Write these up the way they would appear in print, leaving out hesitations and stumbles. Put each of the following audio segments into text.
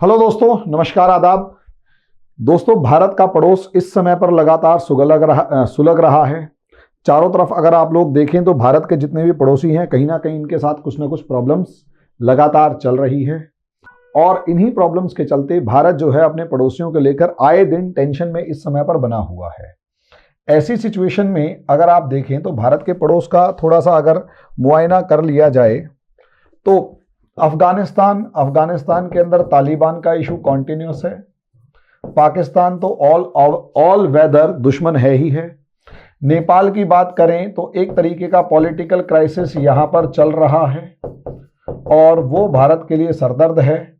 Hello दोस्तों, नमस्कार, आदाब। दोस्तों, भारत का पड़ोस इस समय पर लगातार सुलग रहा है। चारों तरफ अगर आप लोग देखें तो भारत के जितने भी पड़ोसी हैं, कहीं ना कहीं इनके साथ कुछ ना कुछ प्रॉब्लम्स लगातार चल रही है। और इन्हीं प्रॉब्लम्स के चलते भारत जो है अपने पड़ोसियों को लेकर आए दिन टेंशन में इस समय पर बना हुआ है। ऐसी सिचुएशन में अगर आप देखें तो भारत के पड़ोस का थोड़ा सा अगर मुआयना कर लिया जाए तो अफगानिस्तान के अंदर तालिबान का इशू कॉन्टिन्यूस है। पाकिस्तान तो ऑल वेदर दुश्मन है ही है। नेपाल की बात करें तो एक तरीके का पॉलिटिकल क्राइसिस यहां पर चल रहा है और वो भारत के लिए सरदर्द है।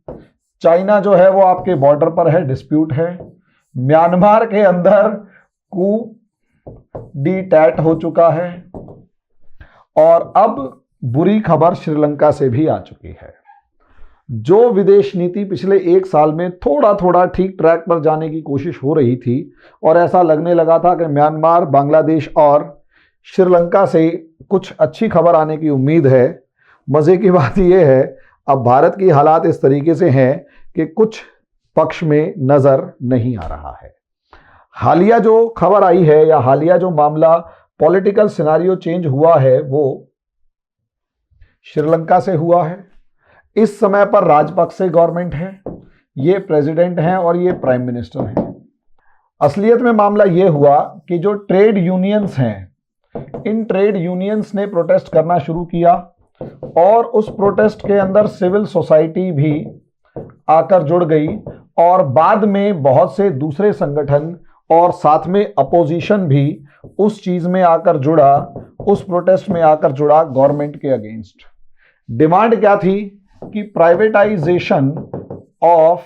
चाइना जो है वो आपके बॉर्डर पर है, डिस्प्यूट है। म्यांमार के अंदर कू डिटैट हो चुका है और अब बुरी खबर श्रीलंका से भी आ चुकी है। जो विदेश नीति पिछले एक साल में थोड़ा थोड़ा ठीक ट्रैक पर जाने की कोशिश हो रही थी और ऐसा लगने लगा था कि म्यांमार, बांग्लादेश और श्रीलंका से कुछ अच्छी खबर आने की उम्मीद है। मज़े की बात यह है, अब भारत की हालात इस तरीके से हैं कि कुछ पक्ष में नज़र नहीं आ रहा है। हालिया जो खबर आई है या हालिया जो मामला पॉलिटिकल सिनारियो चेंज हुआ है वो श्रीलंका से हुआ है। इस समय पर राजपक्षे गवर्नमेंट है, ये प्रेसिडेंट हैं और ये प्राइम मिनिस्टर हैं। असलियत में मामला ये हुआ कि जो ट्रेड यूनियंस हैं, इन ट्रेड यूनियंस ने प्रोटेस्ट करना शुरू किया और उस प्रोटेस्ट के अंदर सिविल सोसाइटी भी आकर जुड़ गई और बाद में बहुत से दूसरे संगठन और साथ में अपोजिशन भी उस चीज में आकर जुड़ा, उस प्रोटेस्ट में आकर जुड़ा गवर्नमेंट के अगेंस्ट। डिमांड क्या थी कि प्राइवेटाइजेशन ऑफ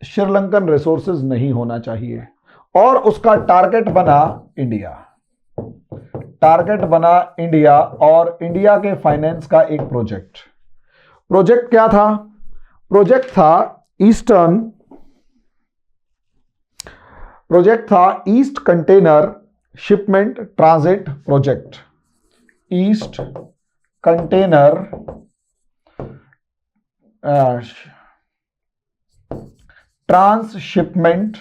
श्रीलंकन रिसोर्सेज नहीं होना चाहिए और उसका टारगेट बना इंडिया और इंडिया के फाइनेंस का एक प्रोजेक्ट क्या था? प्रोजेक्ट था east container shipment transit project. East container transshipment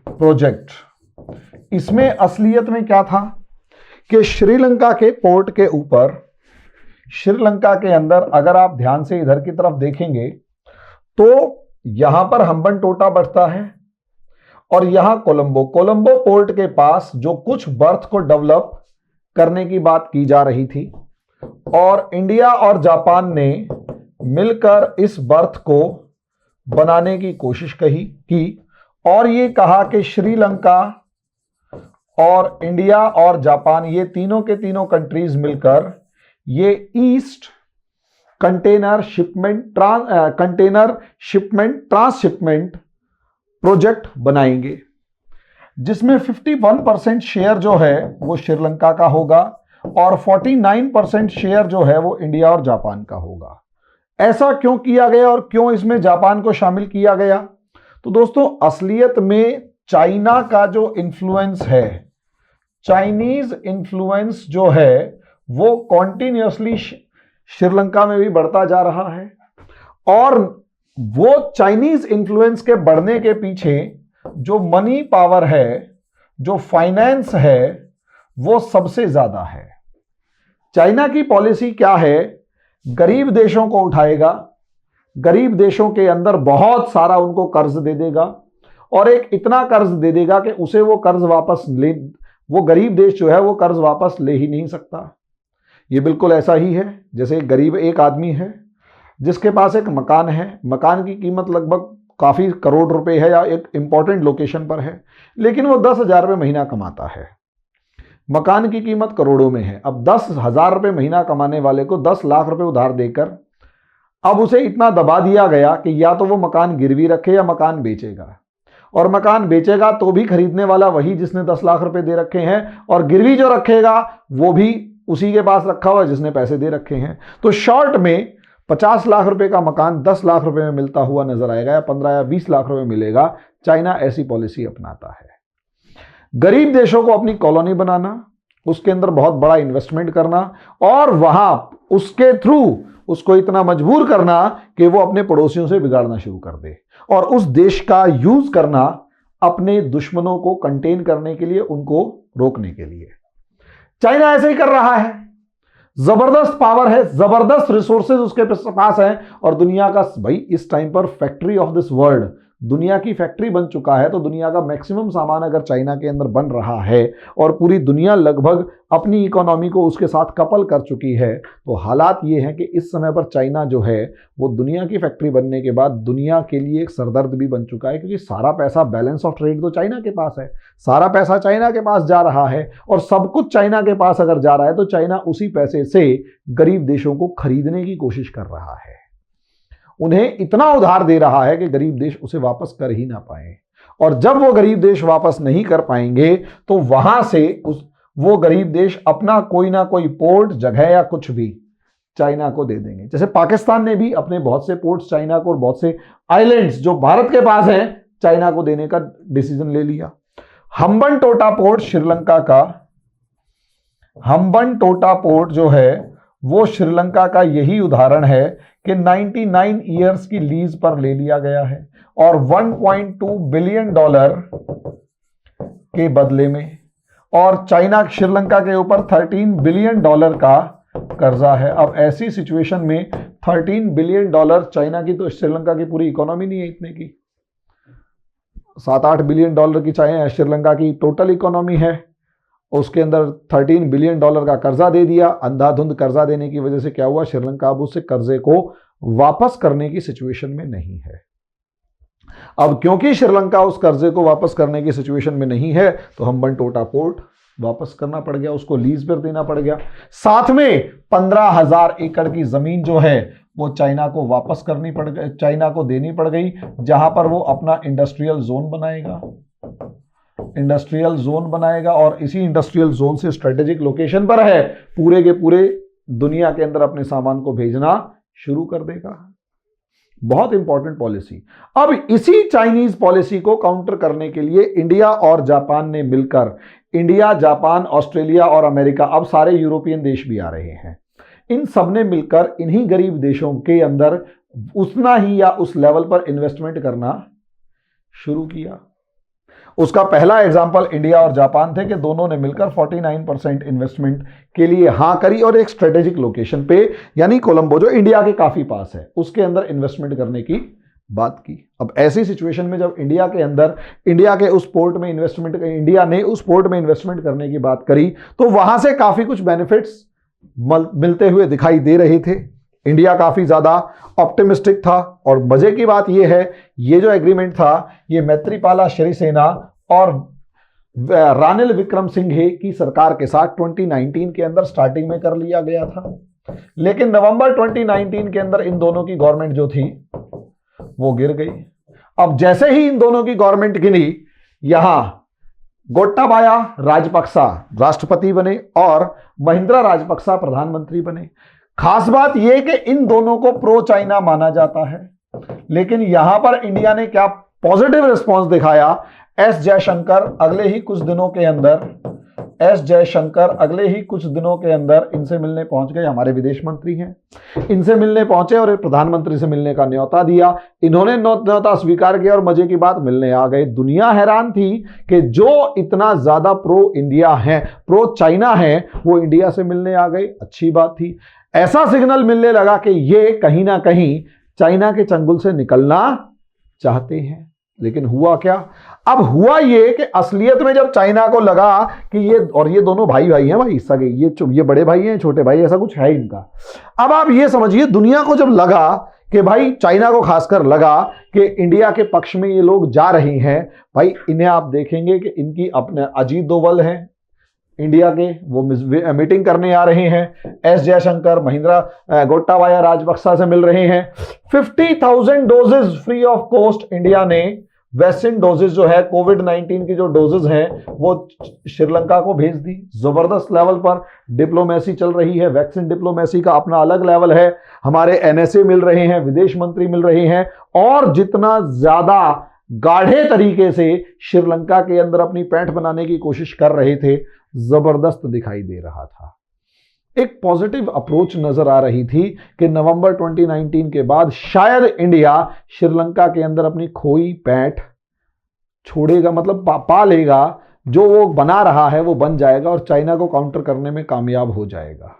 project. इसमें असलियत में क्या था कि श्रीलंका के पोर्ट के ऊपर, श्रीलंका के अंदर अगर आप ध्यान से इधर की तरफ देखेंगे तो यहां पर हम्बनटोटा बढ़ता है और यहां कोलंबो पोर्ट के पास जो कुछ बर्थ को डेवलप करने की बात की जा रही थी और इंडिया और जापान ने मिलकर इस बर्थ को बनाने की कोशिश की और ये कहा कि श्रीलंका और इंडिया और जापान, ये तीनों के तीनों कंट्रीज मिलकर ये ईस्ट कंटेनर ट्रांसशिपमेंट प्रोजेक्ट बनाएंगे, जिसमें 51% शेयर जो है वो श्रीलंका का होगा और 49% शेयर जो है वो इंडिया और जापान का होगा। ऐसा क्यों किया गया और क्यों इसमें जापान को शामिल किया गया? तो दोस्तों, असलियत में चाइना का जो इन्फ्लुएंस है, चाइनीज इन्फ्लुएंस जो है वो कॉन्टिन्यूसली श्रीलंका में भी बढ़ता जा रहा है और वो चाइनीज इन्फ्लुएंस के बढ़ने के पीछे जो मनी पावर है, जो फाइनेंस है, वो सबसे ज्यादा है। चाइना की पॉलिसी क्या है? गरीब देशों को उठाएगा, गरीब देशों के अंदर बहुत सारा उनको कर्ज दे देगा और एक इतना कर्ज दे देगा कि उसे वो गरीब देश जो है वो कर्ज वापस ले ही नहीं सकता। ये बिल्कुल ऐसा ही है जैसे गरीब एक आदमी है जिसके पास एक मकान है, मकान की कीमत लगभग काफ़ी करोड़ रुपए है या एक इंपॉर्टेंट लोकेशन पर है, लेकिन वो 10,000 रुपये महीना कमाता है। मकान की कीमत करोड़ों में है। अब 10,000 रुपये महीना कमाने वाले को 10 लाख रुपए उधार देकर अब उसे इतना दबा दिया गया कि या तो वो मकान गिरवी रखे या मकान बेचेगा, और मकान बेचेगा तो भी खरीदने वाला वही जिसने 10 लाख रुपए दे रखे हैं और गिरवी जो रखेगा वो भी उसी के पास रखा हुआ जिसने पैसे दे रखे हैं। तो शॉर्ट में 50 लाख रुपए का मकान 10 लाख रुपए में मिलता हुआ नजर आएगा या 15 या 20 लाख रुपए मिलेगा। चाइना ऐसी पॉलिसी अपनाता है। गरीब देशों को अपनी कॉलोनी बनाना, उसके अंदर बहुत बड़ा इन्वेस्टमेंट करना और वहां उसके थ्रू उसको इतना मजबूर करना कि वो अपने पड़ोसियों से बिगाड़ना शुरू कर दे, और उस देश का यूज करना अपने दुश्मनों को कंटेन करने के लिए, उनको रोकने के लिए। चाइना ऐसे ही कर रहा है, जबरदस्त पावर है, जबरदस्त रिसोर्सेज उसके पास है, और दुनिया का भाई इस टाइम पर फैक्ट्री ऑफ दिस वर्ल्ड, दुनिया की फैक्ट्री बन चुका है। तो दुनिया का मैक्सिमम सामान अगर चाइना के अंदर बन रहा है और पूरी दुनिया लगभग अपनी इकोनॉमी को उसके साथ कपल कर चुकी है, तो हालात ये हैं कि इस समय पर चाइना जो है वो दुनिया की फैक्ट्री बनने के बाद दुनिया के लिए एक सरदर्द भी बन चुका है, क्योंकि सारा पैसा, बैलेंस ऑफ ट्रेड तो चाइना के पास है, सारा पैसा चाइना के पास जा रहा है, और सब कुछ चाइना के पास अगर जा रहा है तो चाइना उसी पैसे से गरीब देशों को खरीदने की कोशिश कर रहा है, उन्हें इतना उधार दे रहा है कि गरीब देश उसे वापस कर ही ना पाए। और जब वो गरीब देश वापस नहीं कर पाएंगे तो वहां से वो गरीब देश अपना कोई ना कोई पोर्ट, जगह या कुछ भी चाइना को दे देंगे। जैसे पाकिस्तान ने भी अपने बहुत से पोर्ट्स चाइना को और बहुत से आइलैंड्स जो भारत के पास हैं चाइना को देने का डिसीजन ले लिया। हम्बनटोटा पोर्ट श्रीलंका का, हम्बनटोटा पोर्ट जो है वो श्रीलंका का यही उदाहरण है कि 99 ईयर्स की लीज पर ले लिया गया है और $1.2 बिलियन के बदले में, और चाइना श्रीलंका के ऊपर $13 बिलियन का कर्जा है। अब ऐसी सिचुएशन में $13 बिलियन चाइना की, तो श्रीलंका की पूरी इकोनॉमी नहीं है इतने की, 7-8 बिलियन डॉलर की चाइना श्रीलंका की टोटल इकोनॉमी है, उसके अंदर $13 बिलियन का कर्जा दे दिया। अंधाधुंध कर्जा देने की वजह से क्या हुआ, श्रीलंका अब उस कर्जे को वापस करने की सिचुएशन में नहीं है। अब क्योंकि श्रीलंका उस कर्जे को वापस करने की सिचुएशन में नहीं है तो हम्बनटोटा पोर्ट वापस करना पड़ गया, उसको लीज पर देना पड़ गया। साथ में 15,000 एकड़ की जमीन जो है वो चाइना को वापस करनी पड़ गई, चाइना को देनी पड़ गई, जहां पर वो अपना इंडस्ट्रियल जोन बनाएगा, और इसी इंडस्ट्रियल जोन से स्ट्रेटेजिक लोकेशन पर है, पूरे के पूरे दुनिया के अंदर अपने सामान को भेजना शुरू कर देगा। बहुत इंपॉर्टेंट पॉलिसी। अब इसी चाइनीज पॉलिसी को काउंटर करने के लिए इंडिया और जापान ने मिलकर, इंडिया, जापान, ऑस्ट्रेलिया और अमेरिका, अब सारे यूरोपियन देश भी आ रहे हैं, इन सब ने मिलकर इन्हीं गरीब देशों के अंदर उतना ही या उस लेवल पर इन्वेस्टमेंट करना शुरू किया। उसका पहला एग्जांपल इंडिया और जापान थे कि दोनों ने मिलकर 49% इन्वेस्टमेंट के लिए हां करी, और एक स्ट्रेटेजिक लोकेशन पे, यानी कोलंबो जो इंडिया के काफी पास है, उसके अंदर इन्वेस्टमेंट करने की बात की। अब ऐसी सिचुएशन में जब इंडिया के अंदर, इंडिया ने उस पोर्ट में इन्वेस्टमेंट करने की बात करी, तो वहां से काफी कुछ बेनिफिट्स मिलते हुए दिखाई दे रहे थे। इंडिया काफी ज्यादा ऑप्टिमिस्टिक था, और मजे की बात यह है, ये जो एग्रीमेंट था ये मैत्रीपाला सिरिसेना और रानिल विक्रमसिंघे की सरकार के साथ 2019 के अंदर स्टार्टिंग में कर लिया गया था, लेकिन नवंबर 2019 के अंदर इन दोनों की गवर्नमेंट जो थी वो गिर गई। अब जैसे ही इन दोनों की गवर्नमेंट गिरी, यहां गोटाबाया राजपक्सा राष्ट्रपति बने और महिंद्रा राजपक्सा प्रधानमंत्री बने। खास बात यह कि इन दोनों को प्रो चाइना माना जाता है, लेकिन यहां पर इंडिया ने क्या पॉजिटिव रिस्पांस दिखाया। एस जयशंकर अगले ही कुछ दिनों के अंदर इनसे मिलने पहुंच गए, हमारे विदेश मंत्री हैं, इनसे मिलने पहुंचे और प्रधानमंत्री से मिलने का न्योता दिया। इन्होंने न्योता स्वीकार किया और मजे की बात, मिलने आ गए। दुनिया हैरान थी कि जो इतना ज्यादा प्रो इंडिया है, प्रो चाइना है, वो इंडिया से मिलने आ गए। अच्छी बात थी। ऐसा सिग्नल मिलने लगा कि ये कहीं ना कहीं चाइना के चंगुल से निकलना चाहते हैं। लेकिन हुआ क्या? अब हुआ ये कि असलियत में जब चाइना को लगा कि ये दोनों भाई हैं भाई, सगे, ये बड़े भाई हैं, छोटे भाई, ऐसा कुछ है इनका। अब आप ये समझिए, दुनिया को जब लगा कि भाई, चाइना को खासकर लगा कि इंडिया के पक्ष में ये लोग जा रहे हैं, भाई इन्हें आप देखेंगे कि इनकी अपने अजीत डोभाल हैं इंडिया के, वो मीटिंग करने आ रहे हैं। एस जयशंकर महिंद्रा गोटाबाया राजपक्सा से मिल रहे हैं। 50,000 doses free of cost India ने वैक्सीन डोजेज जो है, कोविड-19 की जो डोजेज हैं, वो श्रीलंका को भेज दी। जबरदस्त लेवल पर डिप्लोमेसी चल रही है। वैक्सीन डिप्लोमेसी का अपना अलग लेवल है। हमारे एनएसए मिल रहे हैं, विदेश मंत्री मिल रहे हैं, और जितना ज्यादा गाढ़े तरीके से श्रीलंका के अंदर अपनी पैंठ बनाने की कोशिश कर रहे थे, जबरदस्त दिखाई दे रहा था। एक पॉजिटिव अप्रोच नजर आ रही थी कि नवंबर 2019 के बाद शायद इंडिया श्रीलंका के अंदर अपनी खोई पैठ छोड़ेगा, मतलब पा लेगा, जो वो बना रहा है वो बन जाएगा और चाइना को काउंटर करने में कामयाब हो जाएगा।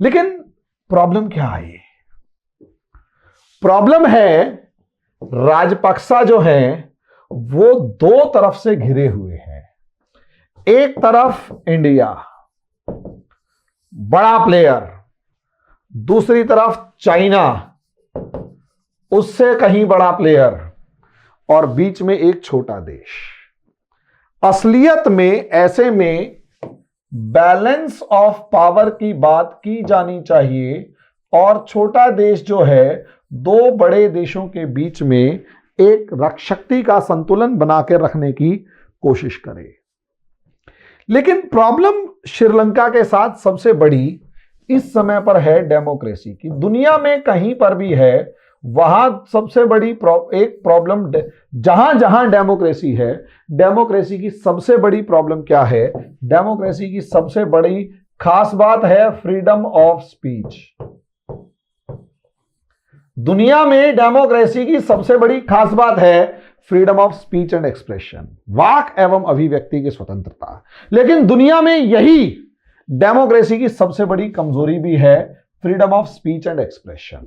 लेकिन प्रॉब्लम क्या है? प्रॉब्लम है राजपक्सा जो है वो दो तरफ से घिरे हुए हैं। एक तरफ इंडिया बड़ा प्लेयर, दूसरी तरफ चाइना उससे कहीं बड़ा प्लेयर, और बीच में एक छोटा देश। असलियत में ऐसे में बैलेंस ऑफ पावर की बात की जानी चाहिए और छोटा देश जो है दो बड़े देशों के बीच में एक शक्ति का संतुलन बना के रखने की कोशिश करे। लेकिन प्रॉब्लम श्रीलंका के साथ सबसे बड़ी इस समय पर है डेमोक्रेसी की। दुनिया में कहीं पर भी है वहां सबसे बड़ी एक प्रॉब्लम, जहां जहां डेमोक्रेसी है, डेमोक्रेसी की सबसे बड़ी प्रॉब्लम क्या है? डेमोक्रेसी की सबसे बड़ी खास बात है फ्रीडम ऑफ स्पीच। दुनिया में डेमोक्रेसी की सबसे बड़ी खास बात है freedom of speech and expression, वाक एवं अभिव्यक्ति की स्वतंत्रता। लेकिन दुनिया में यही डेमोक्रेसी की सबसे बड़ी कमजोरी भी है, freedom of speech and expression.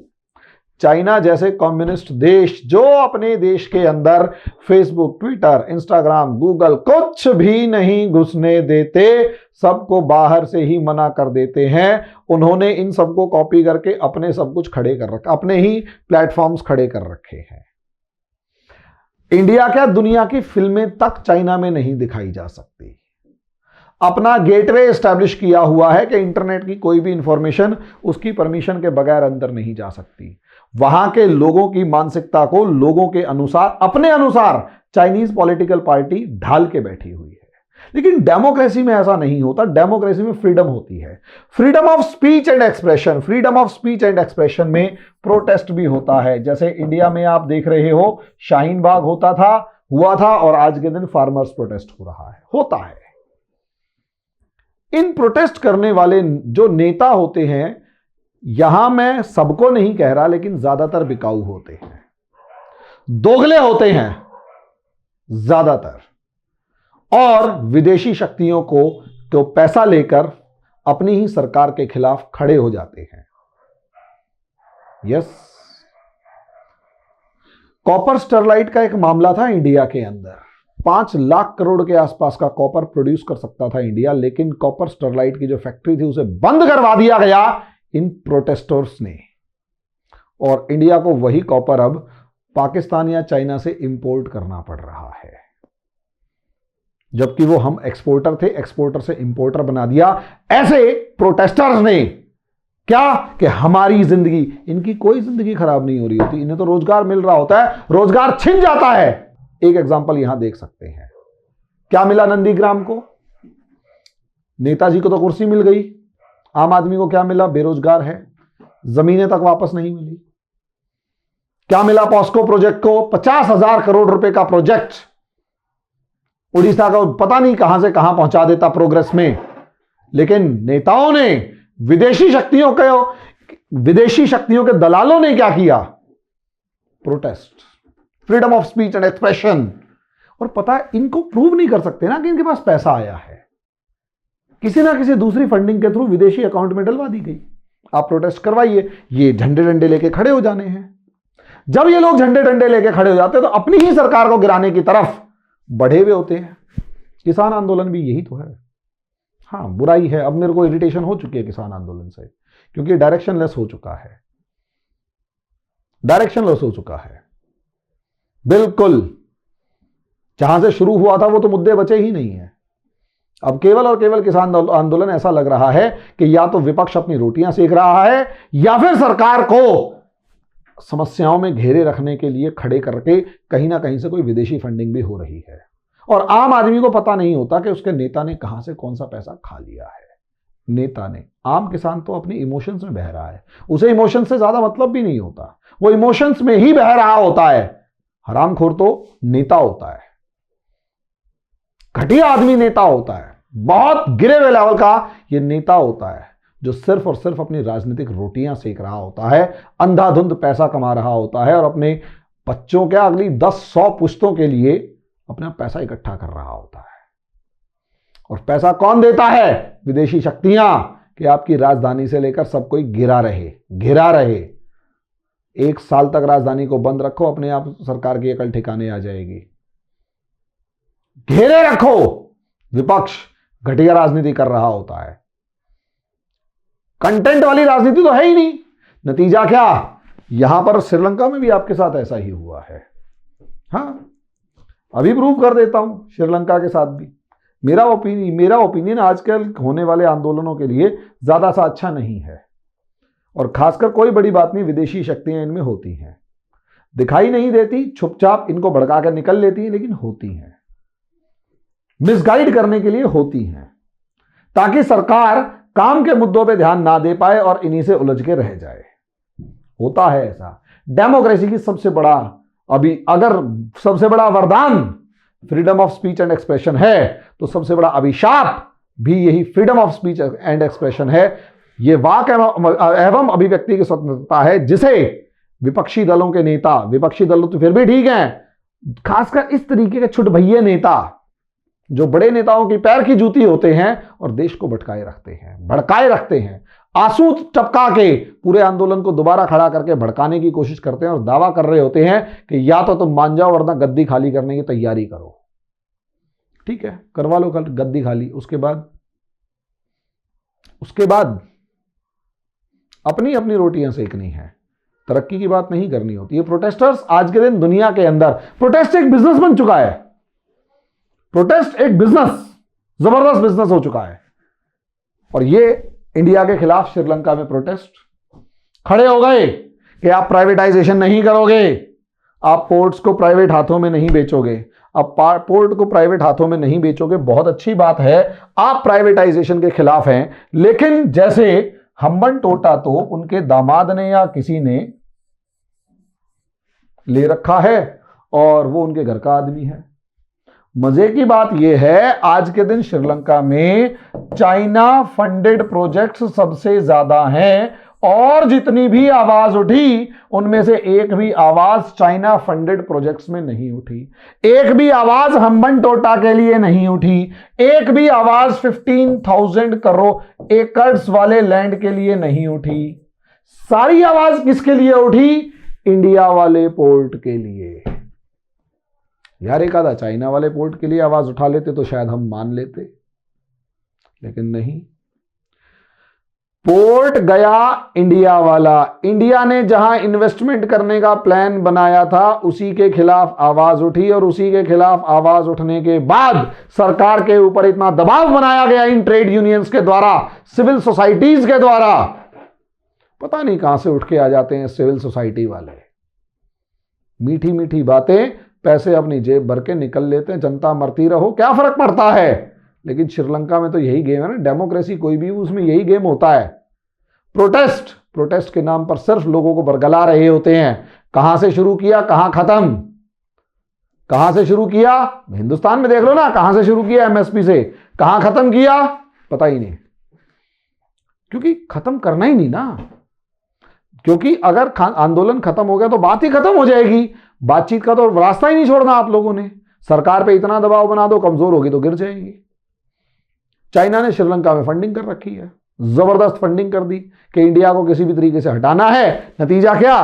China जैसे कम्युनिस्ट देश जो अपने देश के अंदर फेसबुक, ट्विटर, इंस्टाग्राम, गूगल कुछ भी नहीं घुसने देते, सबको बाहर से ही मना कर देते हैं, उन्होंने इन सबको कॉपी करके अपने सब कुछ खड़े कर रखा, अपने ही प्लेटफॉर्म्स खड़े कर रखे हैं। इंडिया क्या, दुनिया की फिल्में तक चाइना में नहीं दिखाई जा सकती। अपना गेटवे एस्टैब्लिश किया हुआ है कि इंटरनेट की कोई भी इंफॉर्मेशन उसकी परमिशन के बगैर अंदर नहीं जा सकती। वहां के लोगों की मानसिकता को लोगों के अनुसार, अपने अनुसार चाइनीज पॉलिटिकल पार्टी ढाल के बैठी हुई है। लेकिन डेमोक्रेसी में ऐसा नहीं होता। डेमोक्रेसी में फ्रीडम होती है, freedom of speech and expression. Freedom of speech and expression में प्रोटेस्ट भी होता है। जैसे इंडिया में आप देख रहे हो शाहीन बाग हुआ था और आज के दिन फार्मर्स प्रोटेस्ट हो रहा है, होता है। इन प्रोटेस्ट करने वाले जो नेता होते हैं, यहां मैं सबको नहीं कह रहा, लेकिन ज्यादातर बिकाऊ होते हैं, दोगले होते हैं ज्यादातर, और विदेशी शक्तियों को पैसा लेकर अपनी ही सरकार के खिलाफ खड़े हो जाते हैं। यस, कॉपर स्टरलाइट का एक मामला था इंडिया के अंदर। 5 लाख करोड़ के आसपास का कॉपर प्रोड्यूस कर सकता था इंडिया, लेकिन कॉपर स्टरलाइट की जो फैक्ट्री थी उसे बंद करवा दिया गया इन प्रोटेस्टर्स ने, और इंडिया को वही कॉपर अब पाकिस्तान या चाइना से इंपोर्ट करना पड़ रहा है, जबकि वो हम एक्सपोर्टर थे, एक्सपोर्टर से इंपोर्टर बना दिया। ऐसे प्रोटेस्टर्स ने क्या कि हमारी जिंदगी, इनकी कोई जिंदगी खराब नहीं हो रही होती, इन्हें तो रोजगार मिल रहा होता है, रोजगार छिन जाता है। एक एग्जांपल यहां देख सकते हैं, क्या मिला नंदीग्राम को? नेताजी को तो कुर्सी मिल गई, आम आदमी को क्या मिला? बेरोजगार है, जमीनें तक वापस नहीं मिली। क्या मिला पॉस्को प्रोजेक्ट को? 50,000 करोड़ रुपए का प्रोजेक्ट उड़ीसा का पता नहीं कहां से कहां पहुंचा देता प्रोग्रेस में, लेकिन नेताओं ने, विदेशी शक्तियों के दलालों ने क्या किया? Protest, freedom of speech and expression. और पता है, इनको प्रूव नहीं कर सकते ना कि इनके पास पैसा आया है, किसी ना किसी दूसरी फंडिंग के थ्रू विदेशी अकाउंट में डलवा दी गई। आप प्रोटेस्ट करवाइए, ये झंडे डंडे लेके खड़े हो जाने हैं। जब ये लोग झंडे डंडे लेके खड़े हो जाते हैं तो अपनी ही सरकार को गिराने की तरफ बढ़े हुए होते हैं। किसान आंदोलन भी यही तो है। हाँ, बुराई है, अब मेरे को इरिटेशन हो चुकी है किसान आंदोलन से, क्योंकि डायरेक्शनलेस हो चुका है, डायरेक्शनलेस हो चुका है बिल्कुल। जहां से शुरू हुआ था वो तो मुद्दे बचे ही नहीं है। अब केवल और केवल किसान आंदोलन ऐसा लग रहा है कि या तो विपक्ष अपनी रोटियां सेक रहा है, या फिर सरकार को समस्याओं में घेरे रखने के लिए खड़े करके कहीं ना कहीं से कोई विदेशी फंडिंग भी हो रही है, और आम आदमी को पता नहीं होता कि उसके नेता ने कहां से कौन सा पैसा खा लिया है। नेता ने, आम किसान तो अपने इमोशंस में बह रहा है, उसे इमोशंस से ज्यादा मतलब भी नहीं होता, वो इमोशंस में ही बह रहा होता है। हरामखोर तो नेता होता है, घटिया आदमी नेता होता है, बहुत गिरे हुए लेवल का ये नेता होता है जो सिर्फ और सिर्फ अपनी राजनीतिक रोटियां सेक रहा होता है, अंधाधुंध पैसा कमा रहा होता है और अपने बच्चों के अगली 10-100 पुश्तों के लिए अपना पैसा इकट्ठा कर रहा होता है। और पैसा कौन देता है? विदेशी शक्तियां, कि आपकी राजधानी से लेकर सब कोई घिरा रहे। 1 साल तक राजधानी को बंद रखो, अपने आप सरकार की अकल ठिकाने आ जाएगी। घेरे रखो, विपक्ष घटिया राजनीति कर रहा होता है, कंटेंट वाली राजनीति तो है ही नहीं। नतीजा क्या? यहां पर श्रीलंका में भी आपके साथ ऐसा ही हुआ है। हां, अभी प्रूव कर देता हूं, श्रीलंका के साथ भी मेरा ओपिनियन आजकल होने वाले आंदोलनों के लिए ज्यादा सा अच्छा नहीं है। और खासकर कोई बड़ी बात नहीं, विदेशी शक्तियां इनमें होती हैं, दिखाई नहीं देती, चुपचाप इनको भड़का कर निकल लेती हैं, लेकिन होती हैं, मिसगाइड करने के लिए होती हैं, ताकि सरकार काम के मुद्दों पे ध्यान ना दे पाए और इन्हीं से उलझ के रह जाए। होता है ऐसा। डेमोक्रेसी की सबसे बड़ा, अगर सबसे बड़ा वरदान freedom of speech and expression है, तो सबसे बड़ा अभिशाप भी यही freedom of speech and expression है। यह वाक एवं अभिव्यक्ति की स्वतंत्रता है, जिसे विपक्षी दलों के नेता, विपक्षी दल तो फिर भी ठीक हैं, खासकर इस तरीके के छुटभैये नेता जो बड़े नेताओं की पैर की जूती होते हैं और देश को भटकाए रखते हैं, आंसू टपका के पूरे आंदोलन को दोबारा खड़ा करके भड़काने की कोशिश करते हैं और दावा कर रहे होते हैं कि या तो तुम मान जाओ वरना गद्दी खाली करने की तैयारी करो। ठीक है, करवा लो कल गद्दी खाली, उसके बाद अपनी अपनी रोटियां सेकनी है, तरक्की की बात नहीं करनी होती है। प्रोटेस्टर्स आज के दिन दुनिया के अंदर, प्रोटेस्ट एक बिजनेस बन चुका है, प्रोटेस्ट एक बिजनेस, जबरदस्त बिजनेस हो चुका है। और ये इंडिया के खिलाफ श्रीलंका में प्रोटेस्ट खड़े हो गए कि आप प्राइवेटाइजेशन नहीं करोगे, आप पोर्ट्स को प्राइवेट हाथों में नहीं बेचोगे, आप पोर्ट को प्राइवेट हाथों में नहीं बेचोगे। बहुत अच्छी बात है, आप प्राइवेटाइजेशन के खिलाफ हैं, लेकिन जैसे हम्बन टोटा तो उनके दामाद ने या किसी ने ले रखा है और वो उनके घर का आदमी है। मजे की बात यह है, आज के दिन श्रीलंका में चाइना फंडेड प्रोजेक्ट्स सबसे ज्यादा हैं और जितनी भी आवाज उठी उनमें से एक भी आवाज चाइना फंडेड प्रोजेक्ट्स में नहीं उठी, एक भी आवाज हम्बन टोटा के लिए नहीं उठी, एक भी आवाज 15,000 करोड़ एकर्स वाले लैंड के लिए नहीं उठी। सारी आवाज किसके लिए उठी? इंडिया वाले पोर्ट के लिए। यार एक आधा चाइना वाले पोर्ट के लिए आवाज उठा लेते तो शायद हम मान लेते, लेकिन नहीं। पोर्ट गया इंडिया वाला, इंडिया ने जहां इन्वेस्टमेंट करने का प्लान बनाया था उसी के खिलाफ आवाज उठी, और उसी के खिलाफ आवाज उठने के बाद सरकार के ऊपर इतना दबाव बनाया गया इन ट्रेड यूनियंस के द्वारा, सिविल सोसाइटीज के द्वारा। पता नहीं कहां से उठ के आ जाते हैं सिविल सोसाइटी वाले, मीठी मीठी बातें, पैसे अपनी जेब भर के निकल लेते हैं, जनता मरती रहो क्या फर्क पड़ता है। लेकिन श्रीलंका में तो यही गेम है ना, डेमोक्रेसी कोई भी उसमें यही गेम होता है। प्रोटेस्ट के नाम पर सिर्फ लोगों को बरगला रहे होते हैं। कहां से शुरू किया, कहां खत्म, कहां से शुरू किया, हिंदुस्तान में देख लो ना, कहां से शुरू किया एमएसपी से, कहां खत्म किया पता ही नहीं, क्योंकि खत्म करना ही नहीं ना। क्योंकि अगर आंदोलन खत्म हो गया तो बात ही खत्म हो जाएगी, बातचीत का तो रास्ता ही नहीं छोड़ना आप लोगों ने। सरकार पे इतना दबाव बना दो, कमजोर होगी तो गिर जाएगी। चाइना ने श्रीलंका में फंडिंग कर रखी है, जबरदस्त फंडिंग कर दी कि इंडिया को किसी भी तरीके से हटाना है। नतीजा क्या?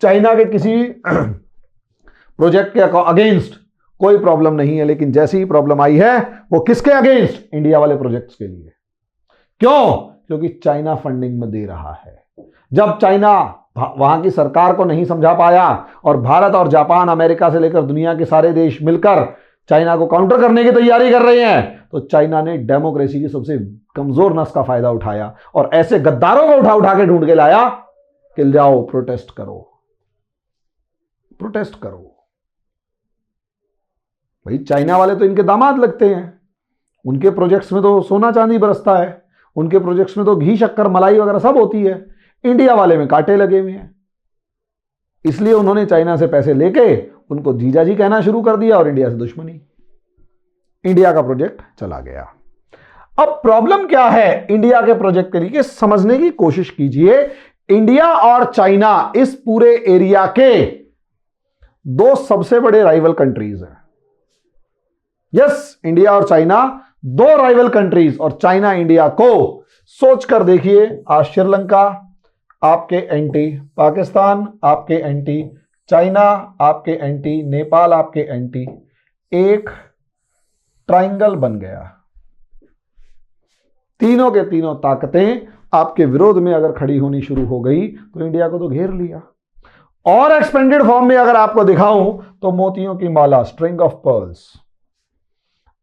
चाइना के किसी प्रोजेक्ट के अगेंस्ट कोई प्रॉब्लम नहीं है, लेकिन जैसी ही प्रॉब्लम आई है वो किसके अगेंस्ट? इंडिया वाले प्रोजेक्ट्स के लिए। क्यों? क्योंकि चाइना फंडिंग में दे रहा है। जब चाइना वहां की सरकार को नहीं समझा पाया और भारत और जापान, अमेरिका से लेकर दुनिया के सारे देश मिलकर चाइना को काउंटर करने की तैयारी कर रहे हैं, तो चाइना ने डेमोक्रेसी की सबसे कमजोर नस का फायदा उठाया और ऐसे गद्दारों को उठा उठा के ढूंढ के लाया कि जाओ प्रोटेस्ट करो, प्रोटेस्ट करो। भाई चाइना वाले तो इनके दामाद लगते हैं, उनके प्रोजेक्ट्स में तो सोना चांदी बरसता है, उनके प्रोजेक्ट्स में तो घी शक्कर मलाई वगैरह सब होती है। इंडिया वाले में कांटे लगे हुए हैं, इसलिए उन्होंने चाइना से पैसे लेके उनको जीजाजी कहना शुरू कर दिया और इंडिया से दुश्मनी। इंडिया का प्रोजेक्ट चला गया। अब प्रॉब्लम क्या है इंडिया के प्रोजेक्ट के लिए, समझने की कोशिश कीजिए। इंडिया और चाइना इस पूरे एरिया के दो सबसे बड़े राइवल कंट्रीज हैं। यस, इंडिया और चाइना दो राइवल कंट्रीज, और चाइना इंडिया को सोचकर देखिए, आज श्रीलंका आपके एंटी, पाकिस्तान आपके एंटी, चाइना आपके एंटी, नेपाल आपके एंटी, एक ट्रायंगल बन गया। तीनों के तीनों ताकतें आपके विरोध में अगर खड़ी होनी शुरू हो गई तो इंडिया को तो घेर लिया। और एक्सपेंडेड फॉर्म में अगर आपको दिखाऊं तो मोतियों की माला, स्ट्रिंग ऑफ पर्ल्स।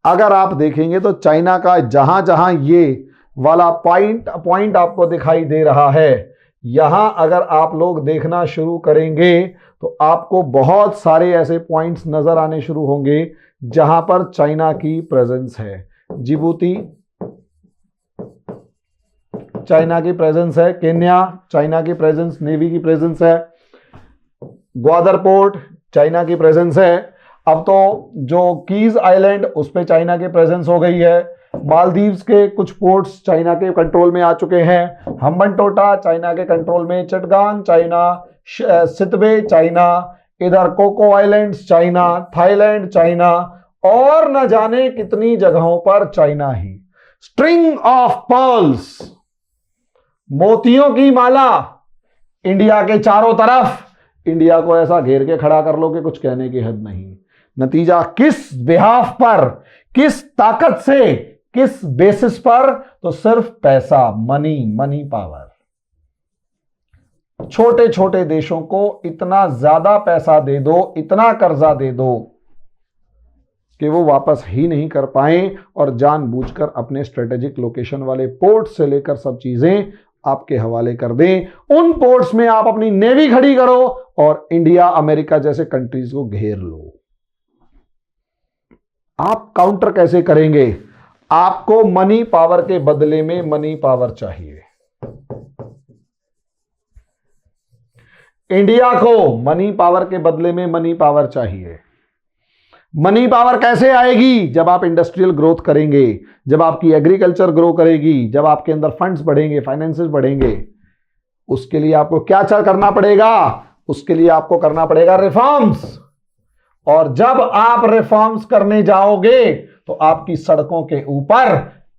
अगर आप देखेंगे तो चाइना का जहां जहां ये वाला पॉइंट आपको दिखाई दे रहा है, यहां अगर आप लोग देखना शुरू करेंगे तो आपको बहुत सारे ऐसे पॉइंट्स नजर आने शुरू होंगे जहां पर चाइना की प्रेजेंस है। जिबूती चाइना की प्रेजेंस है, केन्या चाइना की प्रेजेंस, नेवी की प्रेजेंस है, ग्वादर पोर्ट चाइना की प्रेजेंस है। अब तो जो कीज आइलैंड उस पे चाइना की प्रेजेंस हो गई है। मालदीव्स के कुछ पोर्ट्स चाइना के कंट्रोल में आ चुके हैं। हम्बनटोटा चाइना के कंट्रोल में, चटगांग चाइना, सितवे चाइना, इधर Coco Islands China, Thailand China, और न जाने कितनी जगहों पर चाइना ही। स्ट्रिंग ऑफ पर्ल्स, मोतियों की माला इंडिया के चारों तरफ। इंडिया को ऐसा घेर के खड़ा कर लो कि कुछ कहने की हद नहीं। नतीजा किस बिहाफ पर, किस ताकत से, किस बेसिस पर? तो सिर्फ पैसा, मनी पावर। छोटे छोटे देशों को इतना ज्यादा पैसा दे दो, इतना कर्जा दे दो कि वो वापस ही नहीं कर पाए, और जानबूझकर अपने स्ट्रेटेजिक लोकेशन वाले पोर्ट से लेकर सब चीजें आपके हवाले कर दें। उन पोर्ट्स में आप अपनी नेवी खड़ी करो और इंडिया, अमेरिका जैसे कंट्रीज को घेर लो। आप काउंटर कैसे करेंगे? आपको मनी पावर के बदले में मनी पावर चाहिए। इंडिया को मनी पावर के बदले में मनी पावर चाहिए। मनी पावर कैसे आएगी? जब आप इंडस्ट्रियल ग्रोथ करेंगे, जब आपकी एग्रीकल्चर ग्रो करेगी, जब आपके अंदर फंड्स बढ़ेंगे, फाइनेंसेस बढ़ेंगे। उसके लिए आपको क्या करना पड़ेगा? उसके लिए आपको करना पड़ेगा रिफॉर्म्स। और जब आप रिफॉर्म्स करने जाओगे तो आपकी सड़कों के ऊपर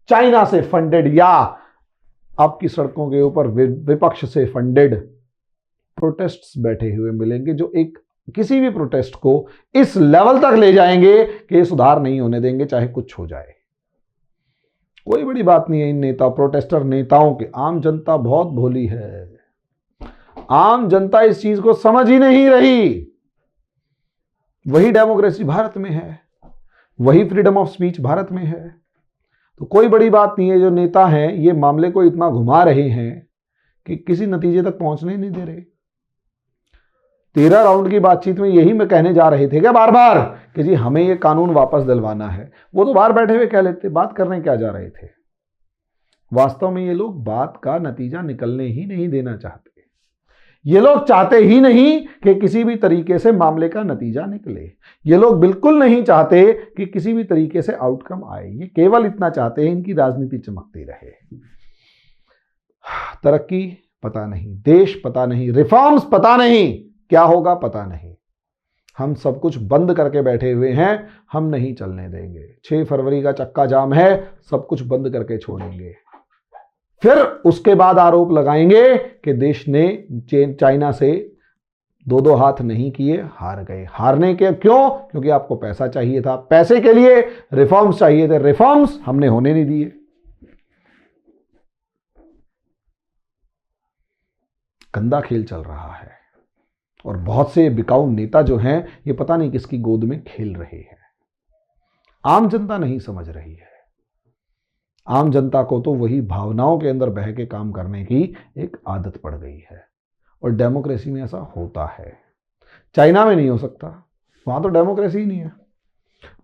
चाइना से फंडेड या आपकी सड़कों के ऊपर विपक्ष से फंडेड प्रोटेस्ट्स बैठे हुए मिलेंगे, जो एक किसी भी प्रोटेस्ट को इस लेवल तक ले जाएंगे कि सुधार नहीं होने देंगे, चाहे कुछ हो जाए। कोई बड़ी बात नहीं है इन प्रोटेस्टर नेताओं के। आम जनता बहुत भोली है। आम जनता इस चीज को समझ ही नहीं रही। वही डेमोक्रेसी भारत में है, वही फ्रीडम ऑफ स्पीच भारत में है। तो कोई बड़ी बात नहीं है। जो नेता हैं ये मामले को इतना घुमा रहे हैं कि किसी नतीजे तक पहुंचने ही नहीं दे रहे। 13 राउंड की बातचीत में यही मैं कहने जा रहे थे क्या बार बार कि जी हमें ये कानून वापस दिलवाना है। वो तो बाहर बैठे हुए कह लेते, बात करने क्या जा रहे थे। वास्तव में ये लोग बात का नतीजा निकलने ही नहीं देना चाहते। ये लोग चाहते ही नहीं कि किसी भी तरीके से मामले का नतीजा निकले। ये लोग बिल्कुल नहीं चाहते कि किसी भी तरीके से आउटकम आए। ये केवल इतना चाहते हैं इनकी राजनीति चमकती रहे। तरक्की पता नहीं, देश पता नहीं, रिफॉर्म्स पता नहीं, क्या होगा पता नहीं। हम सब कुछ बंद करके बैठे हुए हैं, हम नहीं चलने देंगे। 6 फरवरी का चक्का जाम है, सब कुछ बंद करके छोड़ेंगे। फिर उसके बाद आरोप लगाएंगे कि देश ने चाइना से 2 हाथ नहीं किए, हार गए। हारने के क्यों? क्योंकि आपको पैसा चाहिए था, पैसे के लिए रिफॉर्म्स चाहिए थे, रिफॉर्म्स हमने होने नहीं दिए। गंदा खेल चल रहा है और बहुत से बिकाऊ नेता जो हैं ये पता नहीं किसकी गोद में खेल रहे हैं। आम जनता नहीं समझ रही है। आम जनता को तो वही भावनाओं के अंदर बह के काम करने की एक आदत पड़ गई है, और डेमोक्रेसी में ऐसा होता है। चाइना में नहीं हो सकता, वहां तो डेमोक्रेसी ही नहीं है,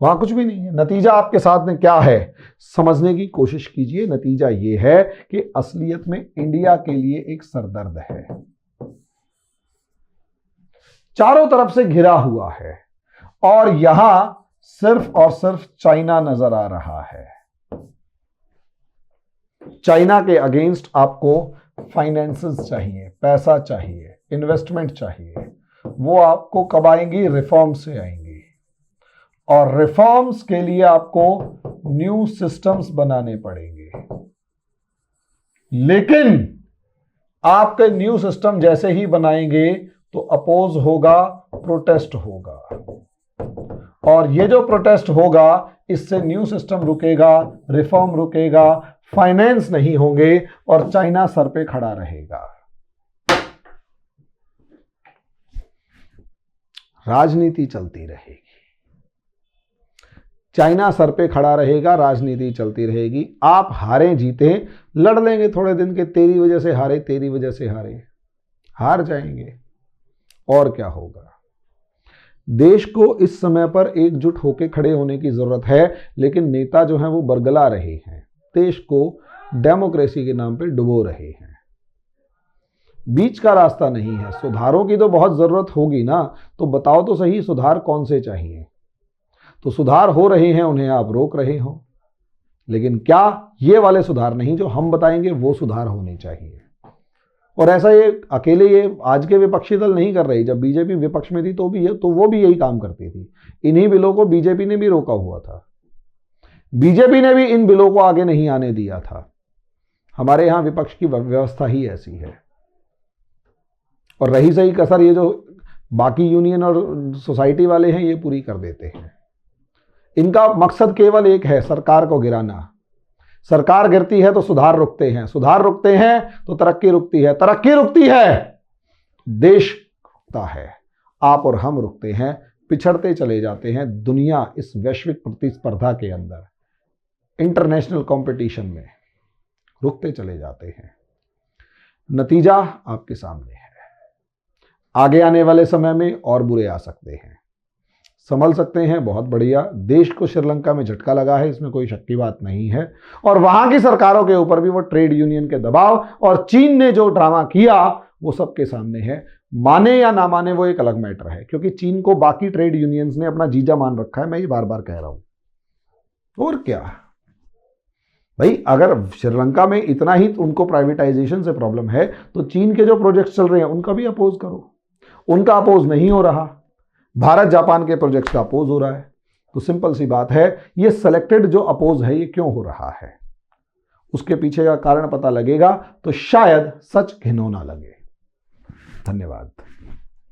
वहां कुछ भी नहीं है। नतीजा आपके साथ में क्या है समझने की कोशिश कीजिए। नतीजा ये है कि असलियत में इंडिया के लिए एक सरदर्द है, चारों तरफ से घिरा हुआ है, और यहां सिर्फ और सिर्फ चाइना नजर आ रहा है। चाइना के अगेंस्ट आपको फाइनेंसेस चाहिए, पैसा चाहिए, इन्वेस्टमेंट चाहिए, वो आपको कब आएंगी? रिफॉर्म से आएंगी। और रिफॉर्म्स के लिए आपको न्यू सिस्टम्स बनाने पड़ेंगे। लेकिन आपके न्यू सिस्टम जैसे ही बनाएंगे तो अपोज होगा, प्रोटेस्ट होगा, और ये जो प्रोटेस्ट होगा इससे न्यू सिस्टम रुकेगा, रिफॉर्म रुकेगा, फाइनेंस नहीं होंगे और चाइना सर पे खड़ा रहेगा। राजनीति चलती रहेगी, चाइना सर पे खड़ा रहेगा, राजनीति चलती रहेगी। आप हारे जीते लड़ लेंगे थोड़े दिन के, तेरी वजह से हारे, तेरी वजह से हारे, हार जाएंगे और क्या होगा। देश को इस समय पर एकजुट होकर खड़े होने की जरूरत है, लेकिन नेता जो हैं वो बरगला रहे हैं, देश को डेमोक्रेसी के नाम पे डुबो रहे हैं। बीच का रास्ता नहीं है। सुधारों की तो बहुत जरूरत होगी ना, तो बताओ तो सही सुधार कौन से चाहिए। तो सुधार हो रहे हैं, उन्हें आप रोक रहे हो, लेकिन क्या ये वाले सुधार नहीं जो हम बताएंगे वो सुधार होने चाहिए। और ऐसा ये अकेले ये आज के विपक्षी दल नहीं कर रही। जब बीजेपी विपक्ष में थी तो वो भी यही काम करती थी। इन्हीं बिलों को बीजेपी ने भी रोका हुआ था, बीजेपी ने भी इन बिलों को आगे नहीं आने दिया था। हमारे यहां विपक्ष की व्यवस्था ही ऐसी है। और रही सही कसर ये जो बाकी यूनियन और सोसाइटी वाले हैं ये पूरी कर देते हैं। इनका मकसद केवल एक है, सरकार को गिराना। सरकार गिरती है तो सुधार रुकते हैं, सुधार रुकते हैं तो तरक्की रुकती है, तरक्की रुकती है देश रुकता है, आप और हम रुकते हैं, पिछड़ते चले जाते हैं। दुनिया इस वैश्विक प्रतिस्पर्धा के अंदर, इंटरनेशनल कंपटीशन में रुकते चले जाते हैं। नतीजा आपके सामने है। आगे आने वाले समय में और बुरे आ सकते हैं, संभल सकते हैं, बहुत बढ़िया। देश को श्रीलंका में झटका लगा है, इसमें कोई शक की बात नहीं है। और वहां की सरकारों के ऊपर भी वो ट्रेड यूनियन के दबाव और चीन ने जो ड्रामा किया वो सबके सामने है। माने या ना माने वो एक अलग मैटर है, क्योंकि चीन को बाकी ट्रेड यूनियंस ने अपना जीजा मान रखा है, मैं ये बार बार कह रहा हूं। और क्या भाई, अगर श्रीलंका में इतना ही उनको प्राइवेटाइजेशन से प्रॉब्लम है तो चीन के जो प्रोजेक्ट चल रहे हैं उनका भी अपोज करो। उनका अपोज नहीं हो रहा, भारत जापान के प्रोजेक्ट्स का अपोज हो रहा है। तो सिंपल सी बात है, ये सेलेक्टेड जो अपोज है ये क्यों हो रहा है, उसके पीछे का कारण पता लगेगा तो शायद सच घिनौना लगे। धन्यवाद।